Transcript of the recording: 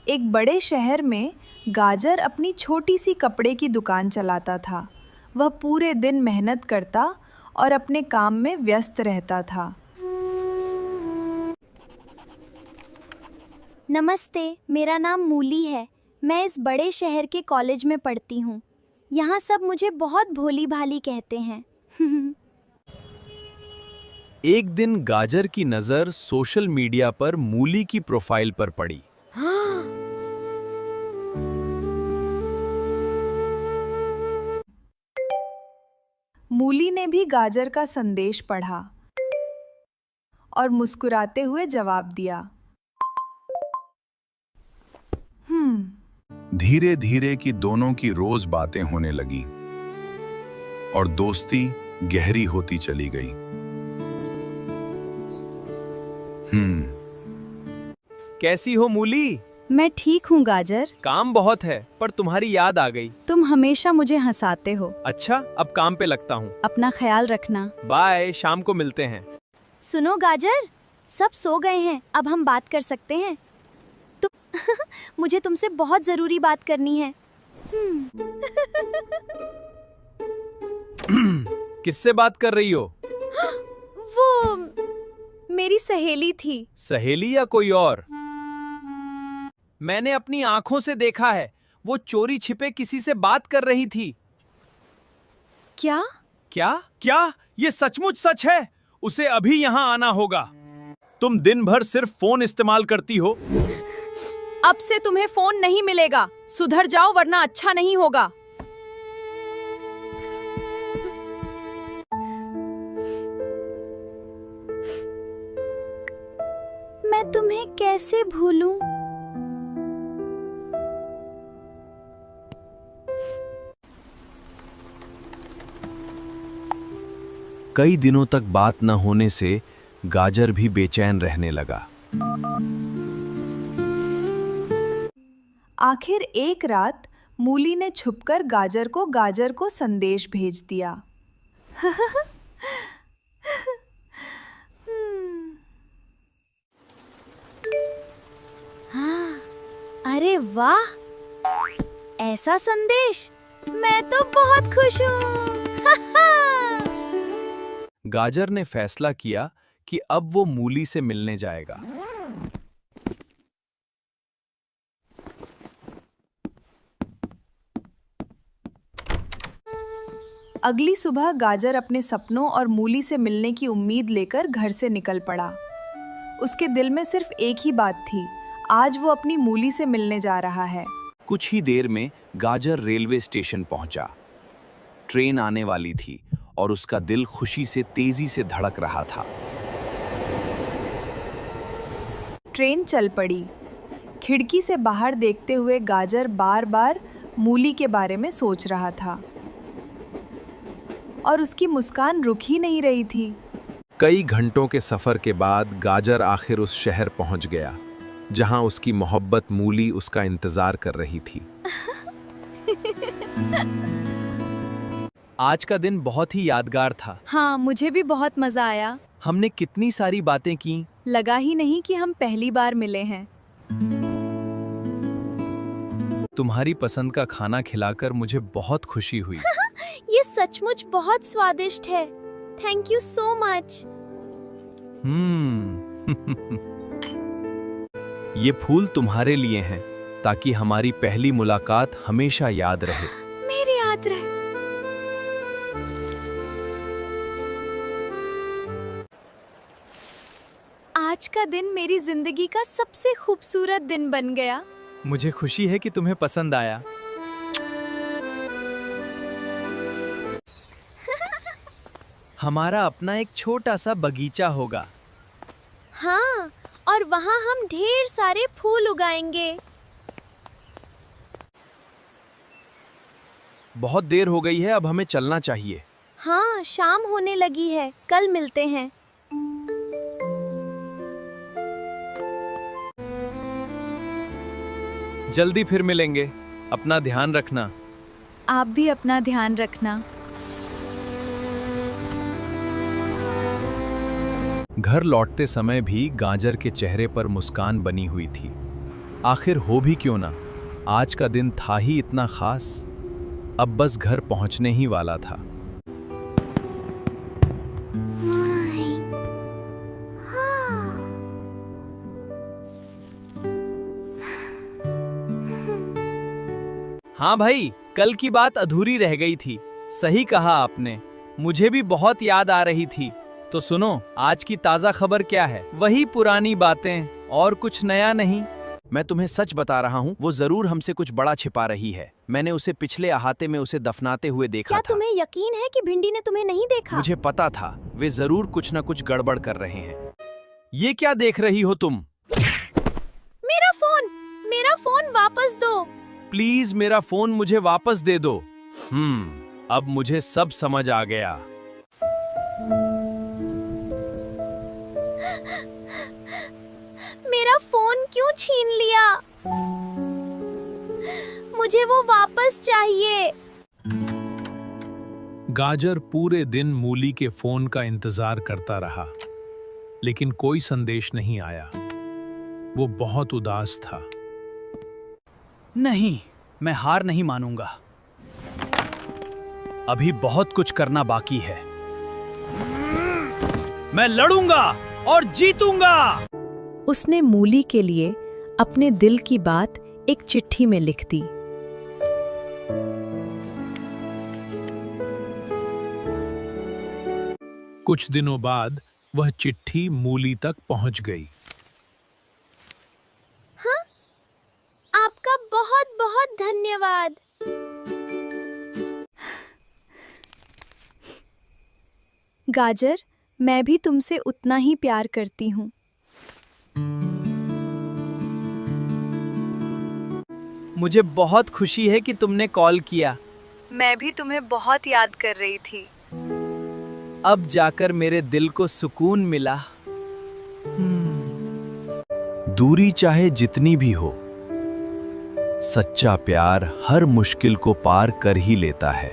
एक बड़े शहर में गाजर अपनी छोटी सी कपड़े की दुकान चलाता था। वह पूरे दिन मेहनत करता और अपने काम में व्यस्त रहता था। नमस्ते, मेरा नाम मूली है। मैं इस बड़े शहर के कॉलेज में पढ़ती हूँ। यहाँ सब मुझे बहुत भोली भाली कहते हैं। एक दिन गाजर की नज़र सोशल मीडिया पर मूली की प्रोफाइल पर पड़ी। मूली ने भी गाजर का संदेश पढ़ा और मुस्कुराते हुए जवाब दिया। धीरे धीरे की दोनों की रोज बातें होने लगी और दोस्ती गहरी होती चली गई। कैसी हो मूली? मैं ठीक हूँ गाजर। काम बहुत है, पर तुम्हारी याद आ गई। तुम हमेशा मुझे हंसाते हो। अच्छा, अब काम पे लगता हूँ। अपना ख्याल रखना। बाय, शाम को मिलते हैं। सुनो गाजर, सब सो गए हैं, अब हम बात कर सकते हैं। मुझे तुमसे बहुत जरूरी बात करनी है। किससे बात कर रही हो? वो मेरी सहेली थी। सहेली या कोई और? मैंने अपनी आंखों से देखा है, वो चोरी छिपे किसी से बात कर रही थी। क्या? क्या? क्या? ये सचमुच सच है? उसे अभी यहाँ आना होगा। तुम दिन भर सिर्फ फोन इस्तेमाल करती हो। अब से तुम्हें फोन नहीं मिलेगा। सुधर जाओ वरना अच्छा नहीं होगा। मैं तुम्हें कैसे भूलूं? कई दिनों तक बात न होने से गाजर भी बेचैन रहने लगा। आखिर एक रात मूली ने छुपकर गाजर को संदेश भेज दिया। हाँ, अरे वाह, ऐसा संदेश! मैं तो बहुत खुश हूँ। गाजर ने फैसला किया कि अब वो मूली से मिलने जाएगा। अगली सुबह गाजर अपने सपनों और मूली से मिलने की उम्मीद लेकर घर से निकल पड़ा। उसके दिल में सिर्फ एक ही बात थी, आज वो अपनी मूली से मिलने जा रहा है। कुछ ही देर में गाजर रेलवे स्टेशन पहुंचा। ट्रेन आने वाली थी और उसका दिल खुशी से तेजी से धड़क रहा था। ट्रेन चल पड़ी। खिड़की से बाहर देखते हुए गाजर बार बार मूली के बारे में सोच रहा था और उसकी मुस्कान रुक ही नहीं रही थी। कई घंटों के सफर के बाद गाजर आखिर उस शहर पहुंच गया जहां उसकी मोहब्बत मूली उसका इंतजार कर रही थी। आज का दिन बहुत ही यादगार था। हाँ, मुझे भी बहुत मजा आया। हमने कितनी सारी बातें की। लगा ही नहीं कि हम पहली बार मिले हैं। तुम्हारी पसंद का खाना खिलाकर मुझे बहुत खुशी हुई। ये सचमुच बहुत स्वादिष्ट है। Thank you so much. ये फूल तुम्हारे लिए हैं ताकि हमारी पहली मुलाकात हमेशा याद रहे। मेरे याद रहे। आज का दिन मेरी जिंदगी का सबसे खूबसूरत दिन बन गया। मुझे खुशी है कि तुम्हें पसंद आया। हमारा अपना एक छोटा सा बगीचा होगा। हाँ, और वहाँ हम ढेर सारे फूल उगाएंगे। बहुत देर हो गई है, अब हमें चलना चाहिए। हाँ, शाम होने लगी है, कल मिलते हैं। जल्दी फिर मिलेंगे। अपना ध्यान रखना। आप भी अपना ध्यान रखना। घर लौटते समय भी गाजर के चेहरे पर मुस्कान बनी हुई थी। आखिर हो भी क्यों ना, आज का दिन था ही इतना खास। अब बस घर पहुंचने ही वाला था। हाँ भाई, कल की बात अधूरी रह गई थी। सही कहा आपने, मुझे भी बहुत याद आ रही थी। तो सुनो, आज की ताज़ा खबर क्या है? वही पुरानी बातें, और कुछ नया नहीं। मैं तुम्हें सच बता रहा हूँ, वो जरूर हमसे कुछ बड़ा छिपा रही है। मैंने उसे पिछले अहाते में उसे दफनाते हुए देखा क्या था। तुम्हें यकीन है कि भिंडी ने तुम्हें नहीं देखा? मुझे पता था वे जरूर कुछ न कुछ गड़बड़ कर रहे हैं। ये क्या देख रही हो तुम? मेरा फोन वापस दो। प्लीज मेरा फोन मुझे वापस दे दो। अब मुझे सब समझ आ गया। मेरा फोन क्यों छीन लिया? मुझे वो वापस चाहिए। गाजर पूरे दिन मूली के फोन का इंतजार करता रहा, लेकिन कोई संदेश नहीं आया। वो बहुत उदास था। नहीं, मैं हार नहीं मानूंगा। अभी बहुत कुछ करना बाकी है। मैं लड़ूंगा और जीतूंगा। उसने मूली के लिए अपने दिल की बात एक चिट्ठी में लिख दी। कुछ दिनों बाद वह चिट्ठी मूली तक पहुंच गई। आपका बहुत बहुत धन्यवाद। गाजर, मैं भी तुमसे उतना ही प्यार करती हूँ। मुझे बहुत खुशी है कि तुमने कॉल किया। मैं भी तुम्हें बहुत याद कर रही थी। अब जाकर मेरे दिल को सुकून मिला। दूरी चाहे जितनी भी हो, सच्चा प्यार हर मुश्किल को पार कर ही लेता है।